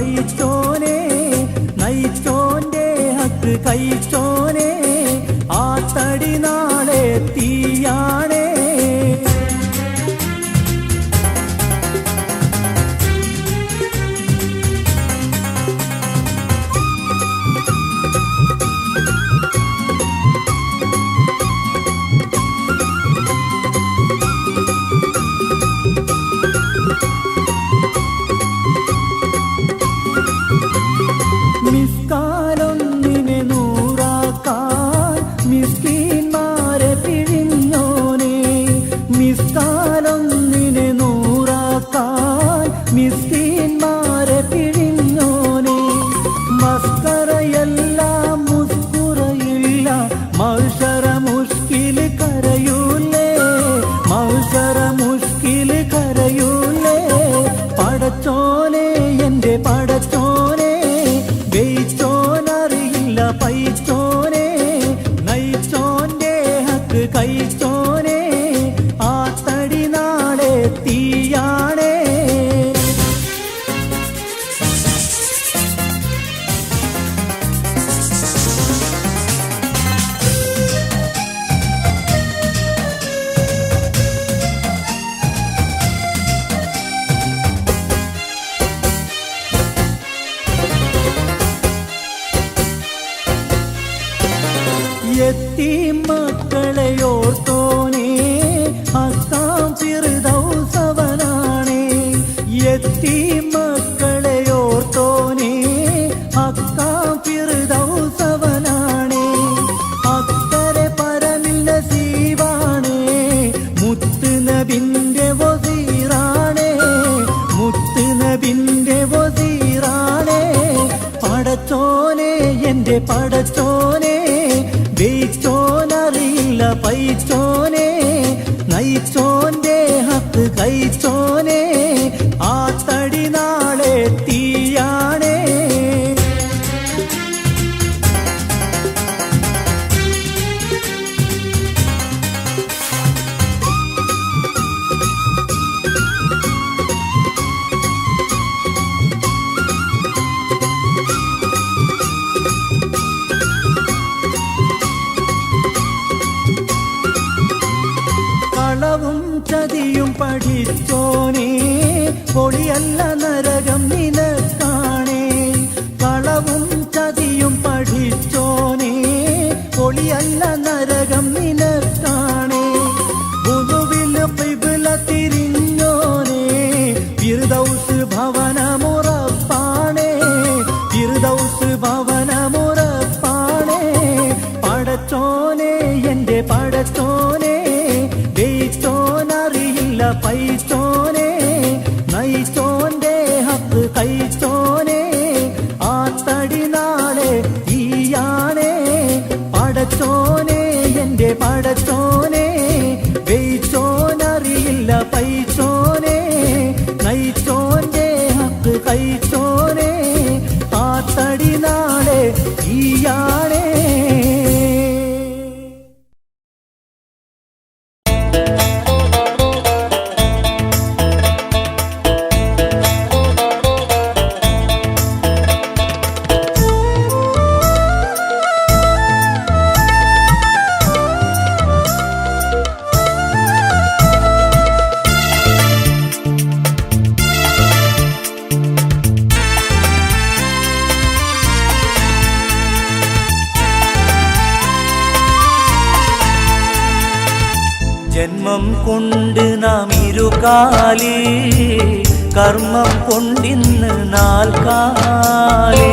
പൈച്ചോനെ നയിച്ചോന്റെ ഹക്ക് കഴിച്ചോനെ ആ തടി നാളെ തീയാണേ മിസ്കാലൊന്നിനെ നൂറാക്കാൻ മിസ്കീന്മാരെ പിഴിഞ്ഞോനെ മിസ്കാലൊന്നിനെ നൂറാക്കാൻ മിസ്കീന്മാരെ പിഴിഞ്ഞോനെ മസ്കറയെല്ലാം മുസ്കുറയില്ല മൗഷറ മുഷ്കിൽ കരയൂലേ മൗഷറ മുഷ്കിൽ കരയൂലേ പടച്ചോനെ എൻ്റെ പടച്ചോനെ ജയിച്ചോനറിയില്ല പൈച്ചോനെ നയിച്ചോന്റെ ഹക്ക് കഴിച്ചോനെ ആ തടി നാളെ തീയാണേ യത്തീം മക്കളെയോർത്തോനെ ഹക്കാം ഫിർദൗസവനാണേ യത്തീം മക്കളെയോർത്തോനെ ഹക്കാം ഫിർദൗസവനാണേ അക്കരെ പരമിൽ നസീബാണേ മുത്ത് നബിന്റെ വസീറാണേ മുത്ത് നബിന്റെ വസീറാണേ പടച്ചോനെ എൻ്റെ പടച്ചോനെ ജയിച്ചോനറിയില്ല പൈച്ചോനെ നയിച്ചോന്റെ ഹക്ക് കഴിച്ചോനെ ആ തടി നാളെ തീയാണേ കളവും ചതിയും പഠിച്ചോനെ പൊളിയല്ല നരകം നിനക്കാണേ കളവും ചതിയും പഠിച്ചോനെ പൊളിയല്ല നരകം നിനക്കാണേ ബുധുവിൽ ഖിബ്ല തിരിഞ്ഞോനെ ഫിർദൗസ് ഭവനമുറപ്പാണേ ഫിർദൗസ് ഭവനമുറപ്പാണേ പടച്ചോനെ എൻ്റെ പടച്ചോനെ ജയിച്ചോനറിയില്ല പൈച്ചോനെ നയിച്ചോന്റെ ഹക്ക് കഴിച്ചോനെ ആ തടി നാളെ തീയാണേ പടച്ചോനെ എൻ്റെ പടച്ചോനെ ജയിച്ചോനറിയില്ല പൈച്ചോനെ നയിച്ചോന്റെ ഹക്ക് കഴിച്ചോനെ ആ തടി നാളെ തീയാണേ ജന്മം കൊണ്ട് നാം ഇരുകാലി കർമ്മം കൊണ്ടിന്ന് നാൽക്കാലി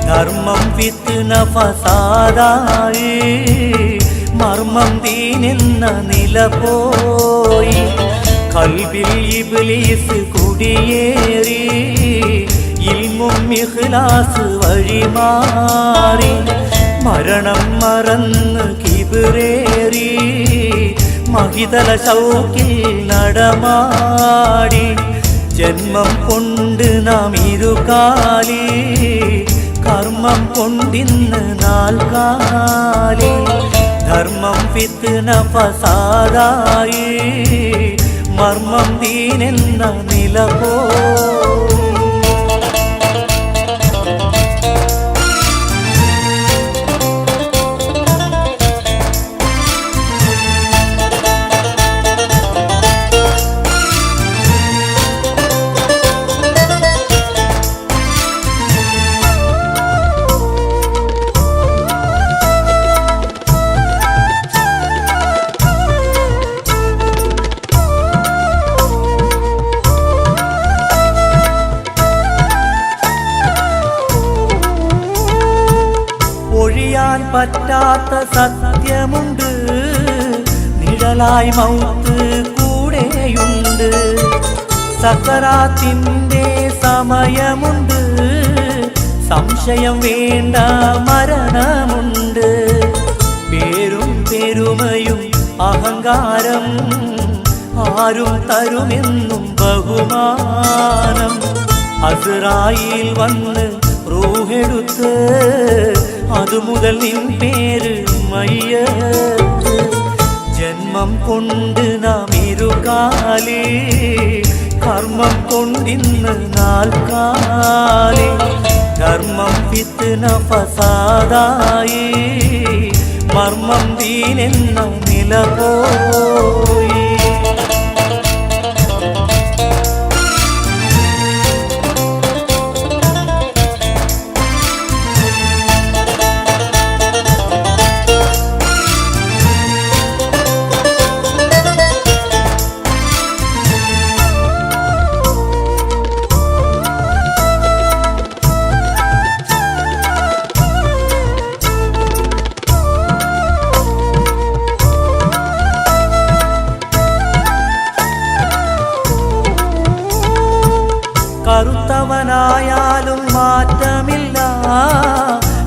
ധർമ്മം വിത്ത് ഫസാദായി മർമ്മം ദീനെന്ന നില പോയി കൽബിൽ ഇബ്ലീസ് കുടിയേറി ഇൽമും ഇഖ്ലാസ് വഴിമാറി മരണം മറന്ന് കിബിറേറി മഹിതല ശൗക്കിൽ നടമാടി ജന്മം കൊണ്ട് നാം ഇരുകാലി കർമ്മം കൊണ്ടിന്ന് നാൽക്കാലി ധർമ്മം ഫിത്ന ഫസാദായി മർമ്മം ദീനെന്ന നില പോയി പറ്റാത്ത സത്യമുണ്ട്, നിഴലായി മൗത്ത് കൂടെയുണ്ട്. സക്കറാത്തിന്റെ സമയമുണ്ട്, സംശയം വേണ്ട മരണമുണ്ട്. പേരും പെരുമയും അഹങ്കാരം ആരും തരുമെന്നും ബഹുമാനം. അസ്റായീൽ വന്ന് റൂഹെടുത്ത് അതുമുതൽ നിൻ പേര് മയ്യത്ത്. ജന്മം കൊണ്ട് നാം ഇരുകാലേ, കർമ്മം കൊണ്ടിന്ന് നാൽക്കാലേ. ധർമ്മം ഫിത്ന ഫസാദായി, മർമ്മം ദീനെന്ന നില പോയി. കറുത്തവനായാലും മാറ്റമില്ല,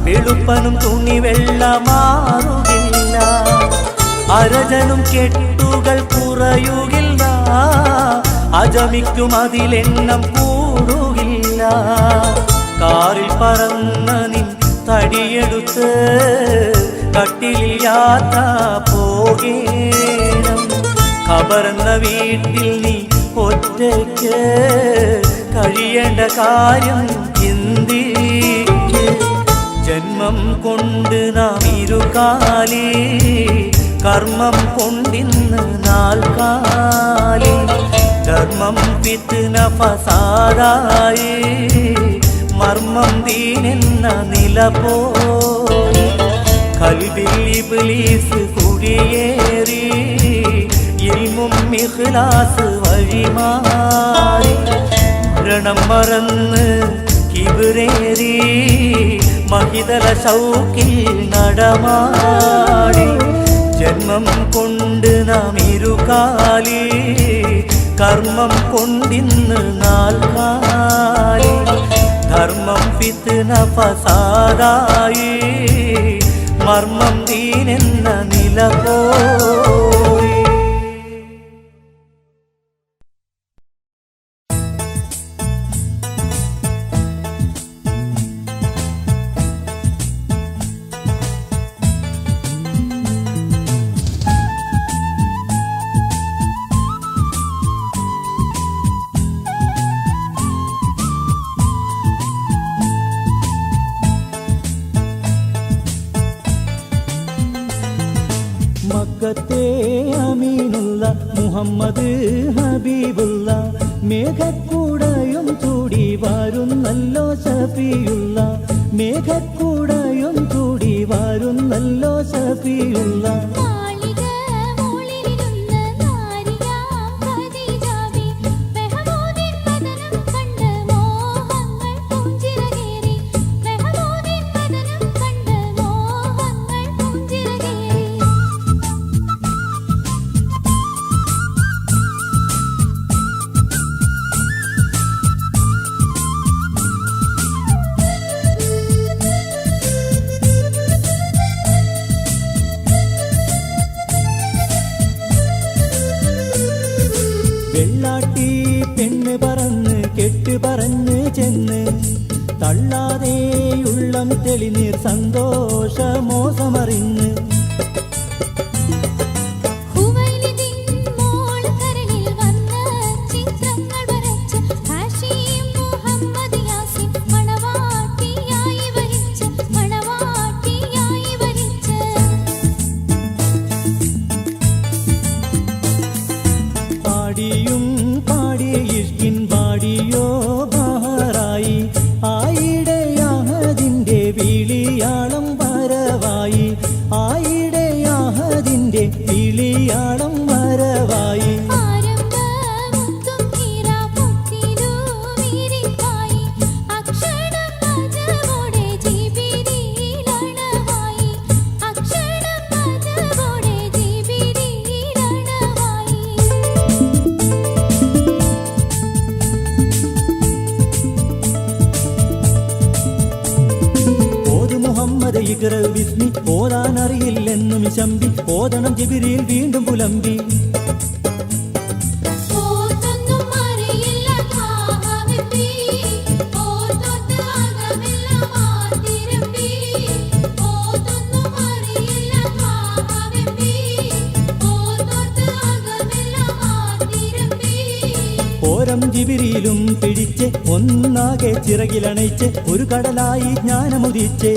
വെളുപ്പനും തുണി വെള്ള മാറുകില്ല. അരജനും കെട്ടുകൾ കുറയുകില്ല, അജമിക്കും അതിലെണ്ണം കൂടുകില്ല. കാറിൽ പറന്ന നിൻ തടിയെടുത്ത് കട്ടിലിൽ യാത്ര പോകേണം. ഖബറെന്ന വീട്ടിൽ നീ ഒറ്റയ്ക്ക് കഴിയേണ്ട കാര്യം ചിന്തിക്ക്. ജന്മം കൊണ്ട് നാം ഇരുകാലേ, കർമ്മം കൊണ്ടിന്ന് നാൽക്കാലേ. ധർമ്മം ഫിത്ന ഫസാദായി, മർമ്മം ദീനെന്ന നില പോയി. ഖൽബിൽ ഇബ്ലീസ് കുടിയേറി, ഇൽമും ഇഖ്ലാസ് വഴിമാറി. മരണം മറന്ന് കിബിറേറി, മഹിതല ശൗക്കിൽ നടമാടി. ജന്മം കൊണ്ട് നാം ഇരുകാലേ, കർമ്മം കൊണ്ടിന്ന് നാൽക്കാലേ. ധർമ്മം ഫിത്ന ഫസാദായി, മർമ്മം ദീനെന്ന നില പോയി. മക്കത്തെ അമീനുള്ള മുഹമ്മദ് ഹബീബുള്ള, മേഘക്കൂടയും ചൂടി വരുന്നല്ലോ ശഫിയുള്ള. മേഘക്കൂടയും ചൂടി വരുന്നല്ലോ ശഫിയുള്ള. വെള്ളാട്ടി പെണ്ണ് പറന്ന് കെട്ട് പറഞ്ഞ് ചെന്ന്, തള്ളാതെയുള്ളം തെളിനീർ സന്തോഷമോസമറിഞ്ഞ്. പാടിയും പാടിയ ഇഷ്കിൻ പാടിയോ ബഹറായി, ആയിടയാഹദിന്റെ വിളിയാളം വരവായി. ആ ഇഖ്റ ബിസ്മി ഓതാൻ അറിയില്ലെന്നും ശമ്പി ഓതണം ജിബ്രീൽ വീണ്ടും പുലമ്പി. ഓരം ജിബ്രീലും പിടിച്ച് ഒന്നാകെ ചിറകിലണയിച്ച് ഒരു കടലായി ജ്ഞാനമുദിച്ചേ.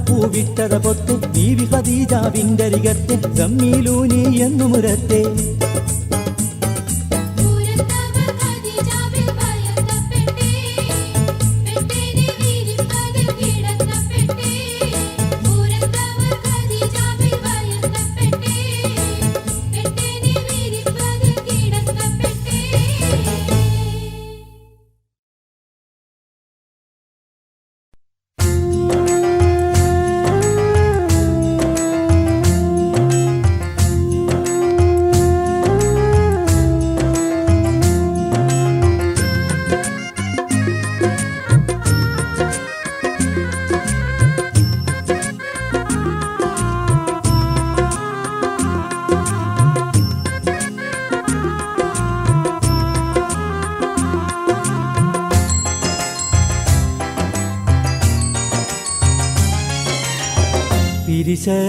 പൂവിട്ടത പൊത്ത് ബീവി ഖദീജാവിന്റെ അരികത്തെ ഗമ്മീലൂനി എന്നു മുരത്തെ.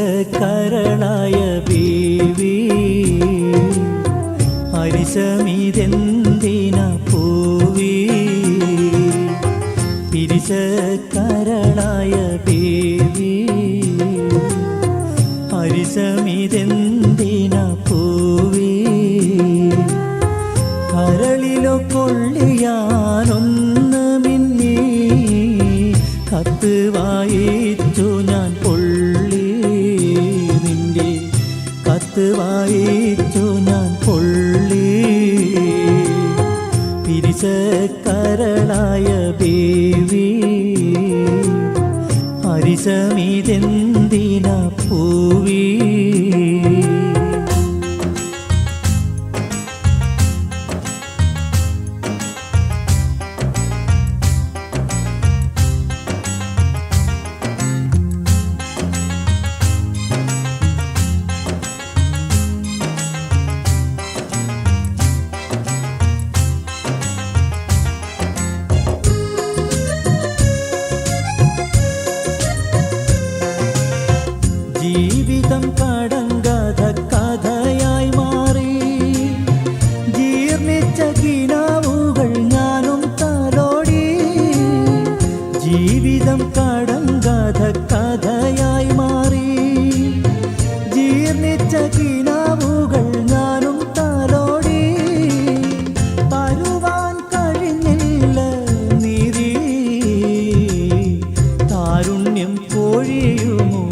പിരിശക്കരളായ ബീവി അരിശമിതെന്തിന പൂവി. പിരിശക്കരളായ ബീവി അരിശമിതെന്തിന പൂവി. കരളിലോ കൊള്ളിയാനൊന്ന് മിന്നി കത്ത് വായിച്ചു ഞാൻ പൊള്ളി. നിന്റെ കത്ത് വായിച്ചു ഞാൻ പൊള്ളി. പിരിശക്കരളായ ബീവി അരിശമിതെന്തിന പൂവി. ജീവിതം കടങ്കഥ കഥയായി മാറി. ജീർണിച്ച കിനാവുകൾ ഞാനും തലോടി. ജീവിതം കടങ്കഥ കഥയായി മാറി. ജീർണിച്ച കിനാവുകൾ ഞാനും തലോടി. തരുവാൻ കഴിഞ്ഞില്ല നീതി താരുണ്യം പൊഴിയുമോ.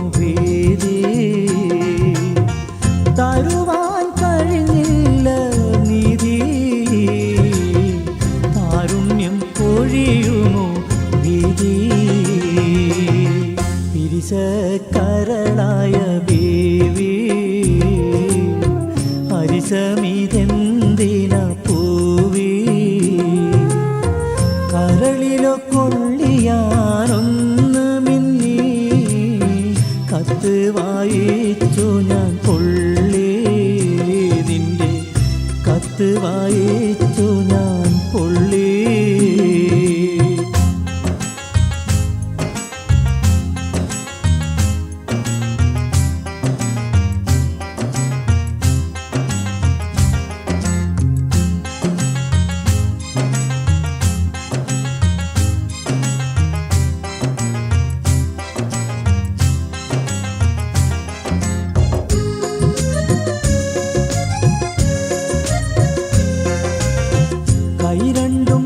തരുവാൻ കഴിഞ്ഞില്ല നിധി താരുണ്യം പൊഴിയുമോ വിധി. പിരിശക്കരളായ ബീവി അരിശമിതെന്തിന പൂവി. കരളിലോ കൊള്ളിയാനൊന്ന് മിന്നി കത്ത് വായിച്ചു ഞാൻ പൊള്ളി. നിന്റെ കത്ത് വായിച്ചു ഞാൻ പൊള്ളി. കൈ രണ്ടും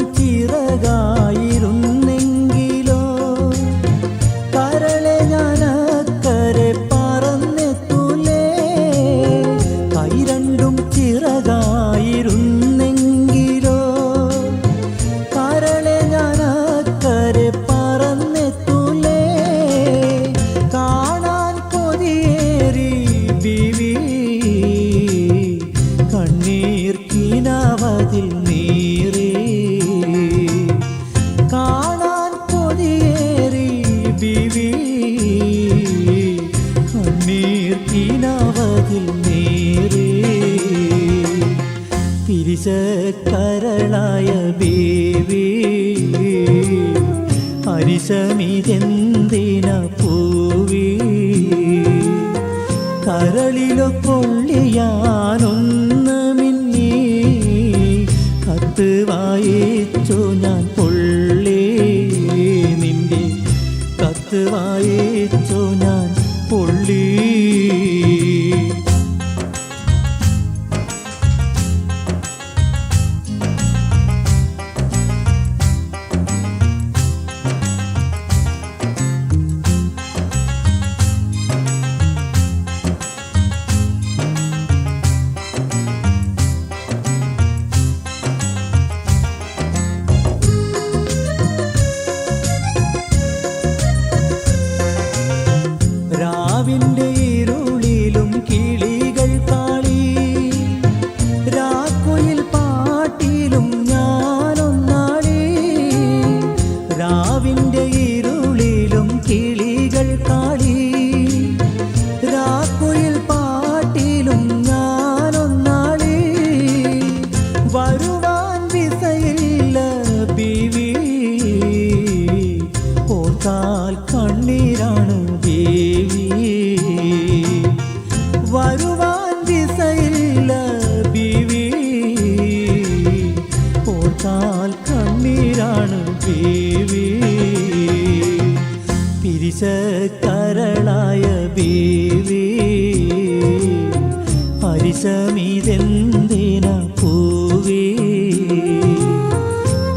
കരളായ ബീവി അരിശമിതെന്തിന പൂവി കരളിലോ കൊള്ളിയാനൊന്ന് മിന്നി കത്ത് വായിച്ചു ഞാൻ പൊള്ളി നിന്റെ കത്ത് വായിച്ചു ഞാൻ പൊള്ളി രാവിന്റെ ഇരുളിലും കിളികൾ പാളി രാക്കുയിൽ പാട്ടിലും ഞാനൊന്നാളി രാവിന്റെ ഇരുളിലും കിളികൾ കാളി രാക്കുയിൽ പാട്ടിലും ഞാനൊന്നാളി വരുവാൻ വിസയില്ല ബീവി ഓർത്താൽ കണ്ണീരാണ് വരുവാൻ ദിശയില്ല ബീവി ഓർത്താൽ കണ്ണീരാണ് ബീവി പിരിശക്കരളായ ബീവി അരിശമിതെന്തിന പൂവി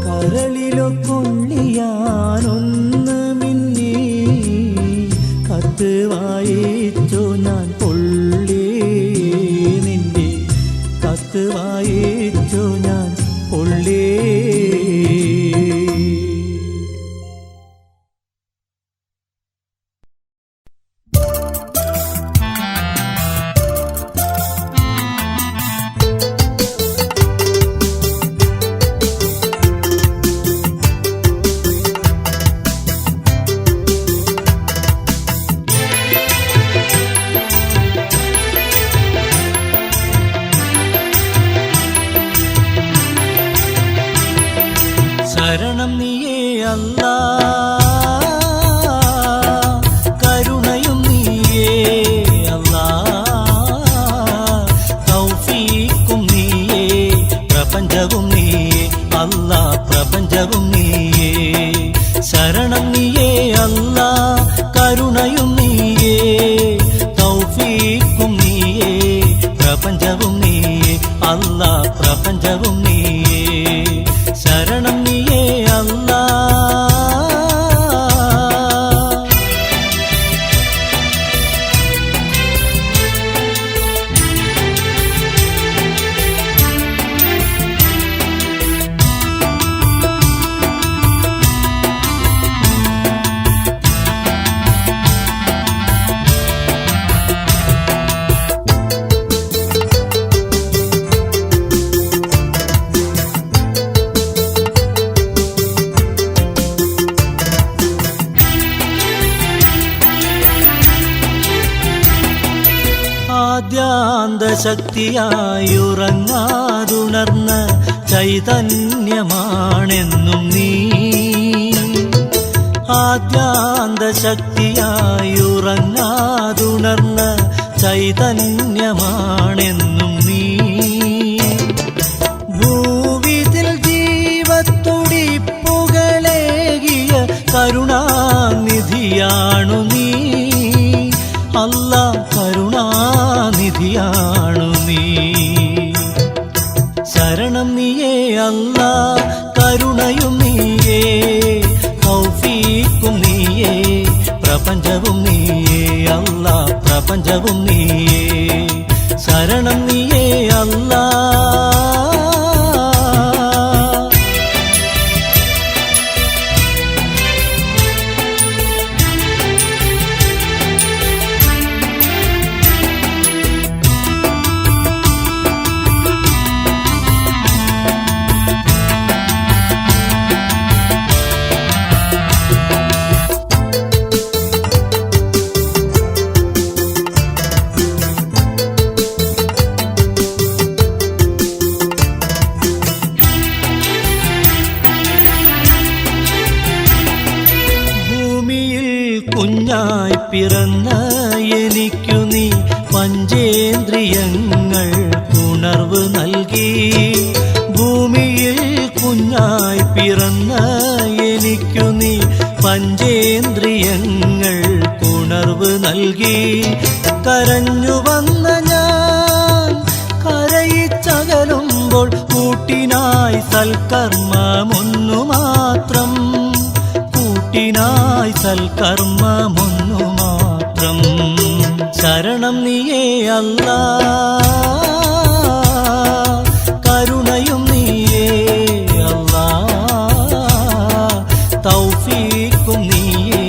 കരളിലോ കൊള്ളിയാനൊന്ന് മിന്നി കത്ത് വായിച്ചു ഞാൻ പൊള്ളി നിന്റെ കത്ത് വായിച്ചു ഞാൻ പൊള്ളി ശരണം നീയേ അല്ലാ കരുണയും നീയേ അല്ലാ തൗഫീഖും നീയേ പ്രപഞ്ചവും നീയേ അല്ലാ പ്രപഞ്ചവും നീയേ ശരണം നീയേ അല്ലാ കരുണയും നീയേ തൗഫീഖും നീയേ പ്രപഞ്ചവും നീയേ അല്ലാ പ്രപഞ്ചവും നീയേ ശരണം നീയേ അല്ലാ ആദ്യാന്തശക്തിയായുറങ്ങാതുണർന്ന ചൈതന്യമാണെന്നും നീ ആദ്യാന്തശക്തിയായുറങ്ങാതുണർന്ന ചൈതന്യമാണെന്നും നീ ഭൂവിതിൽ ജീവത്തുടിപ്പുകളേകിയ കരുണാനിധിയാണു നീ അല്ലാ കരുണാനിധിയാണു നീ ശരണം നീയേ അല്ലാ കരുണയും നീയേ തൗഫീഖും നീയേ പ്രപഞ്ചവും നീയേ അല്ലാ പ്രപഞ്ചവും നീയേ ശരണം നീയേ അല്ലാ പിറന്ന എനിക്കു നീ പഞ്ചേന്ദ്രിയങ്ങൾ ഉണർവ് നൽകി. ഭൂമിയിൽ കുഞ്ഞായി പിറന്ന എനിക്കു നീ പഞ്ചേന്ദ്രിയങ്ങൾ ഉണർവ് നൽകി. കരഞ്ഞു വന്ന ഞാൻ കരയിച്ചകലുമ്പോൾ കൂട്ടിനായി സൽക്കർമ്മമൊന്നു മാത്രം, കൂട്ടിനായി സൽക്കർമ്മമൊന്നു മാത്രം. ശരണം നീയേ അല്ലാ, കരുണയും നീയേ അല്ലാ, തൗഫീഖും നീയേ,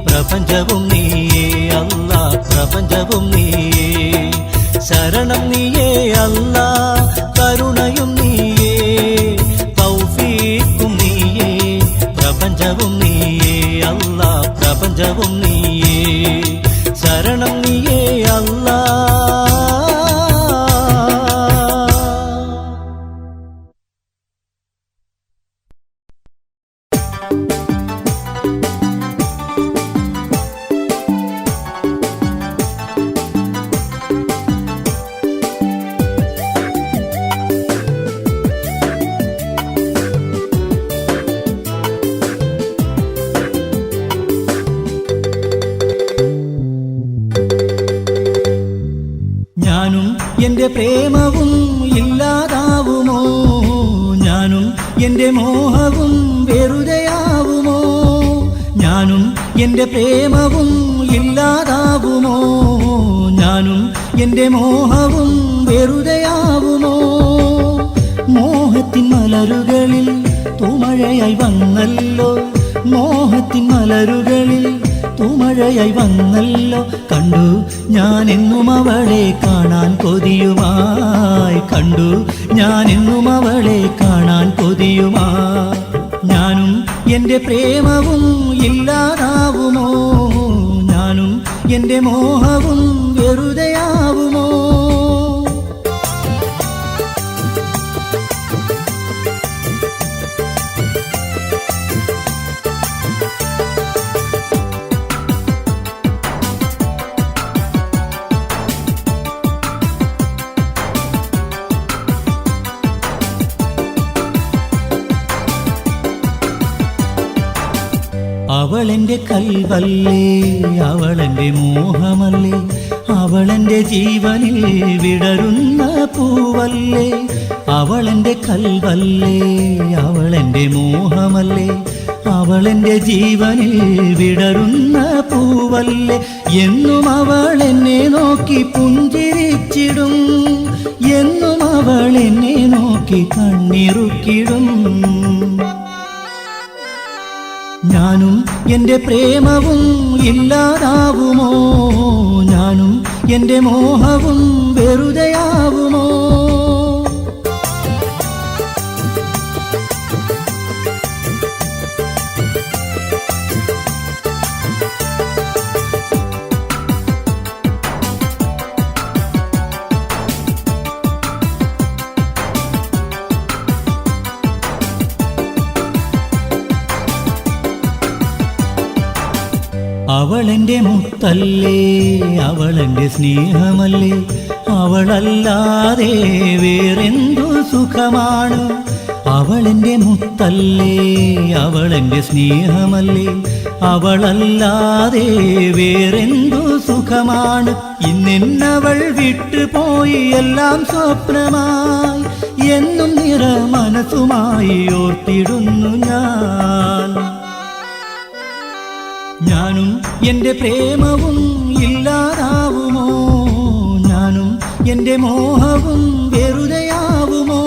പ്രപഞ്ചവും നീയേ അല്ലാ, പ്രപഞ്ചവും നീയേ. ശരണം നീയേ അല്ലാ, കരുണയും നീയേ, തൗഫീഖും നീയേ, പ്രപഞ്ചവും നീയേ അല്ലാ, പ്രപഞ്ചവും നീയേ. ശരണം നീയേ അല്ലാ. ഞാനും എൻ്റെ പ്രേമവും ഇല്ലാതാവുമോ, ഞാനും എൻ്റെ മോഹവും വെറുതെയാവുമോ, ഞാനും എൻ്റെ പ്രേമവും ഇല്ലാതാവുമോ, ഞാനും എൻ്റെ മോഹവും വെറുതെയാവുമോ. മോഹത്തിൻ മലരുകളിൽ തൂമഴയായി വന്നല്ലോ, മോഹത്തിൻ മലരുകളിൽ തൂമഴയായി വന്നല്ലോ. കണ്ടു ഞാനെന്നും അവളെ കാണാൻ കൊതിയുമായി, കണ്ടു ഞാനെന്നും അവളെ കാണാൻ കൊതിയുമായി. ഞാനും എൻ്റെ പ്രേമവും ഇല്ലാതാവുമോ, ഞാനും എൻ്റെ മോഹവും വെറുതെയാവുമോ. അവളെൻ്റെ കൽവല്ലേ, അവളെൻ്റെ മോഹമല്ലേ, അവളെൻ്റെ ജീവനിൽ വിടരുന്ന പൂവല്ലേ. അവളെൻ്റെ കൽവല്ലേ, അവളെൻ്റെ മോഹമല്ലേ, അവളെൻ്റെ ജീവനിൽ വിടരുന്ന പൂവല്ലേ. എന്നും അവൾ എന്നെ നോക്കി പുഞ്ചിരിച്ചിടും, എന്നും അവൾ എന്നെ നോക്കി കണ്ണിറുക്കിടും. ഞാനും എൻ്റെ പ്രേമവും ഇല്ലാതാവുമോ, ഞാനും എൻ്റെ മോഹവും വെറുതെയാവുമോ. അവളെൻ്റെ മുത്തല്ലേ, അവളെൻ്റെ സ്നേഹമല്ലേ, അവളല്ലാതെ വേറെന്തു സുഖമാണ്. അവളെൻ്റെ മുത്തല്ലേ, അവളെൻ്റെ സ്നേഹമല്ലേ, അവളല്ലാതെ വേറെന്തു സുഖമാണ്. ഇന്നെന്നവൾ വിട്ടുപോയി എല്ലാം സ്വപ്നമായി, എന്നും നിറ മനസ്സുമായി ഓർത്തിടുന്നു ഞാൻ. ഞാനും എൻ്റെ പ്രേമവും ഇല്ലാതാവുമോ, ഞാനും എൻ്റെ മോഹവും വെറുതെയാവുമോ,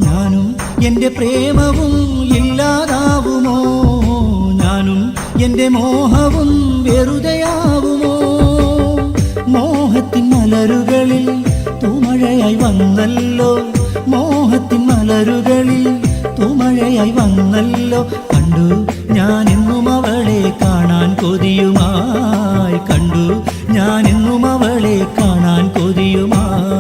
ഞാനും എൻ്റെ പ്രേമവും ഇല്ലാതാവുമോ, ഞാനും എൻ്റെ മോഹവും വെറുതെയാവുമോ. മോഹത്തിൻ മലരുകളിൽ തൂമഴയായി വന്നല്ലോ, മോഹത്തിൻ മലരുകളിൽ തൂമഴയായി വന്നല്ലോ. കണ്ടു ഞാനെന്നും അവളെ കാണാൻ കൊതിയുമായി, കണ്ടു ഞാനെന്നും അവളെ കാണാൻ കൊതിയുമായി.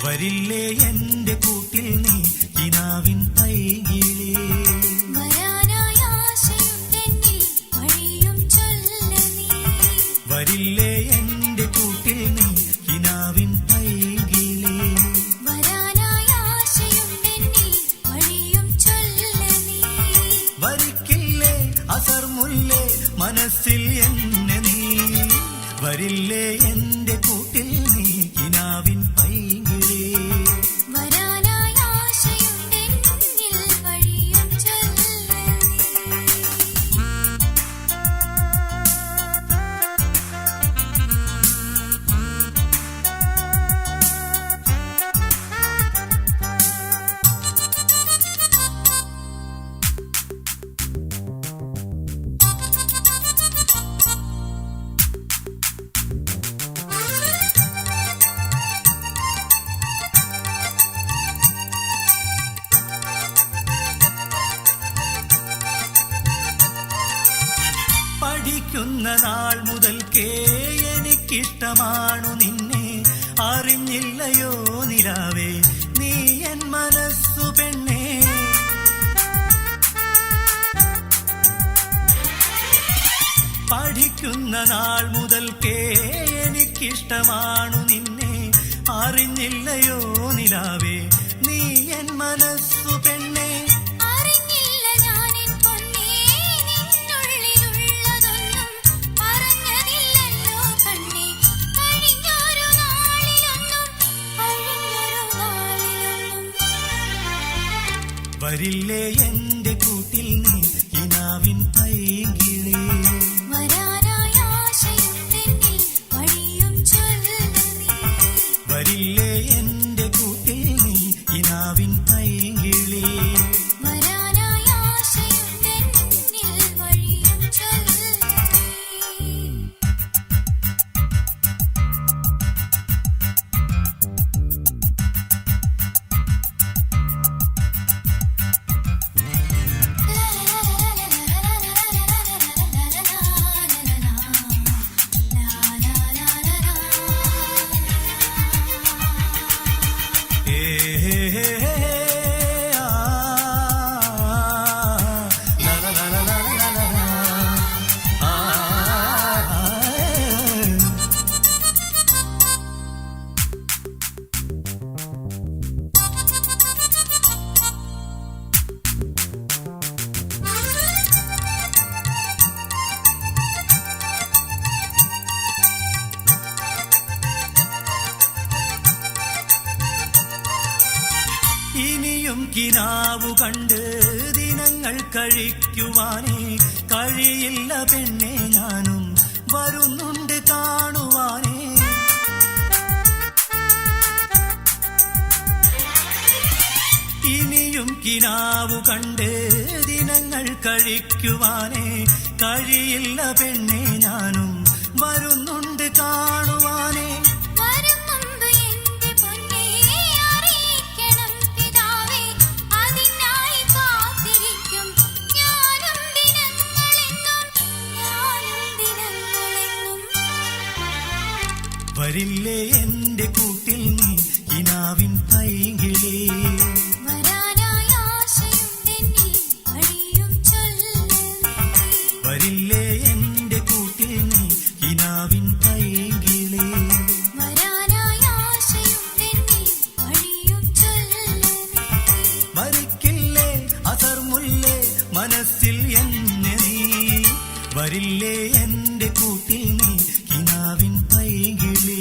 വരില്ലേ എന്റെ കൂട്ടിൽ നീ കിനാവിൻ പൈകിളേ വരില്ലേ എന്റെ കൂട്ടിൽ നീ കിനാവിൻ പൈകിളേ വരിക്കില്ലേ അസർമുല്ലേ മനസ്സിൽ എന്നെ നീ വരില്ലേ എന്റെ കൂട്ടിൽ നീ കിനാവിൻ പൈകിളേ പഠിക്കുന്ന നാൾ മുതൽക്കേ എനിക്കിഷ്ടമാണു നിന്നെ അറിഞ്ഞില്ലയോ നിലാവേ നീ എൻ മനസ്സു പെണ്ണേ പഠിക്കുന്ന നാൾ മുതൽക്കേ എനിക്കിഷ്ടമാണു നിന്നെ അറിഞ്ഞില്ലയോ നിലാവേ നീ എൻ മനസ്സു പെണ്ണേ വരില്ലേ എന്റെ കൂട്ടിൽ നീ കിനാവിൻ പൈകിളേ വരില്ലേ എന്റെ കൂട്ടിൽ നീ കിനാവിൻ പൈകിളേ ഇനിയും കിനാവു കണ്ട് ദിനങ്ങൾ കഴിക്കുവാനേ കഴിയില്ല പെണ്ണെ ഞാനും വരുന്നുണ്ട് കാണുവാനേ ഇനിയും കിനാവു കണ്ട് ദിനങ്ങൾ കഴിക്കുവാനേ കഴിയില്ല പെണ്ണെ ഞാനും വരുന്നുണ്ട് കാണുവാനേ വരില്ലേ എന്റെ കൂട്ടിൽ നീ കിനാവിൻ പൈകിളേ വരില്ലേ എന്റെ കൂട്ടിൽ നീ കിനാവിൻ പൈകിളേ വരിക്കില്ലേ അസർമുല്ലേ മനസ്സിൽ എന്നെ നീ വരില്ലേ എന്റെ കൂട്ടിൽ നീ കിനാവിൻ പൈകിളേ